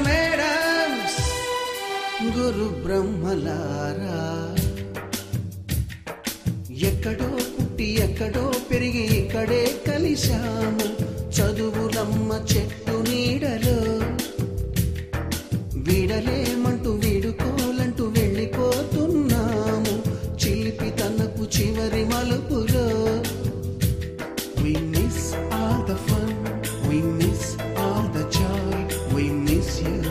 Madams గురు బ్రహ్మలారా ఎక్కడో పుట్టి ఎక్కడో పెరిగి ఇక్కడే కలిశాము చదువులమ్మ చెట్టు నీడలో వీడలేమంటూ వీడుకోలంటూ వెళ్ళిపోతున్నాము చిలిపి తనకు చివరి మలుపులో We miss all the fun, we miss all the joy, we miss you.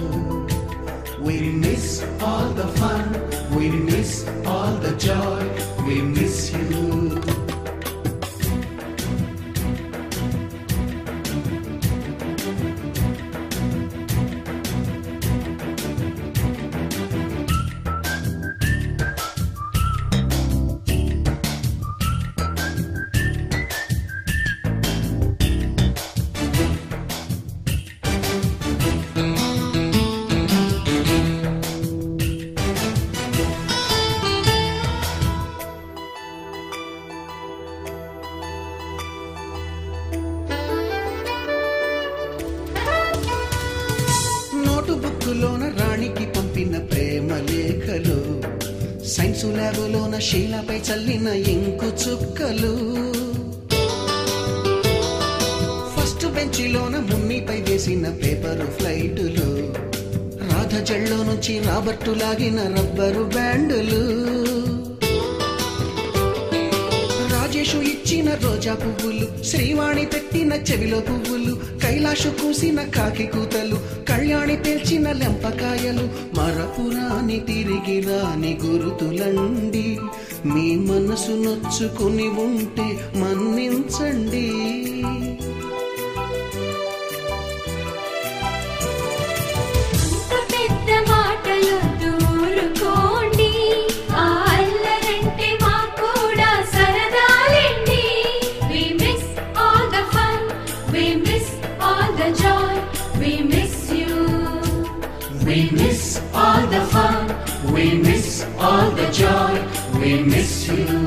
We miss all the fun, we miss all the joy, we miss you. బుక్కులోన రాణికి పంపిన ప్రేమ లేఖలు సైన్స్ ల్యాబులోన శీలపై చల్లిన ఇంకు చుక్కలు ఫస్ట్ బెంచిలోన మున్నిపై వేసిన పేపరు ఫ్లైటులు రాధ జల్లో నుంచి రాబర్టు లాగిన rubber బ్యాండులు Rajesh ఇచ్చిన రోజా పువ్వులు శ్రీవాణి పెట్టిన చెవిలో పువ్వులు కైలాషు కూసిన కాకి కూతలు కళ్యాణి పేల్చిన లెంపకాయలు మరపురాని తిరిగి రాని గురుతులండి మీ మనసు నొచ్చుకుని ఉంటే మన్నించండి We miss all the fun, we miss all the joy, we miss you.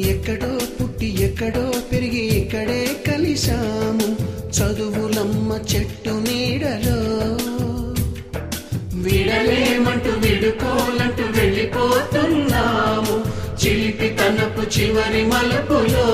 ఎక్కడో పుట్టి ఎక్కడో పెరిగి ఇక్కడే కలిశాము చదువులమ్మ చెట్టు నీడలో వీడలేమంటూ విడుకోలంటూ వెళ్ళిపోతున్నాము చిలిపి తనపు చివరి మలుపులో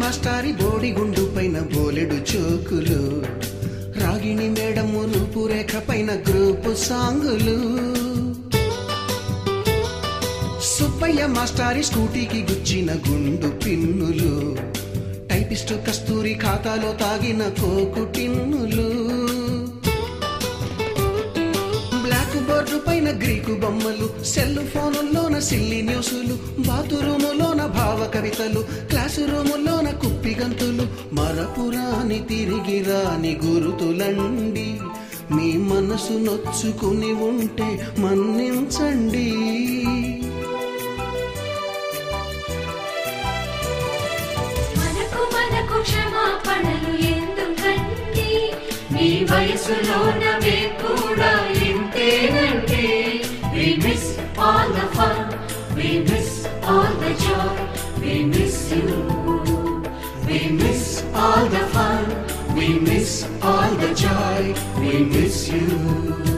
మాస్టారి బోడిగుండు పైన బోలెడు చోకులు రాగిణి మేడము రూపురేఖ పైన గ్రూపు సాంగులు సుబ్బయ్య మాస్టారి స్కూటీకి గుచ్చిన గుండు పిన్నులు టైపిస్టు కస్తూరి ఖాతాలో తాగిన కోకు టిన్నులు బ్లాక్ బోర్డు పైన గ్రీకు బొమ్మలు సెల్ ఫోనుల్లోన సిల్లి న్యూసులు బాతురూములోన భావ కవితలు క్లాసు రూములోన కుప్పిగంతులు మరపురాని తిరిగి రాని గురుతులండి మీ మనసు నొచ్చుకుని ఉంటే మన్నించండి మనకు క్షమాపణలు ఎందుకండి మీ వయసులోనవే కూడా ఇంతేనండి We miss all the fun, we miss all the joy, we miss you. We miss all the fun, we miss all the joy, we miss you.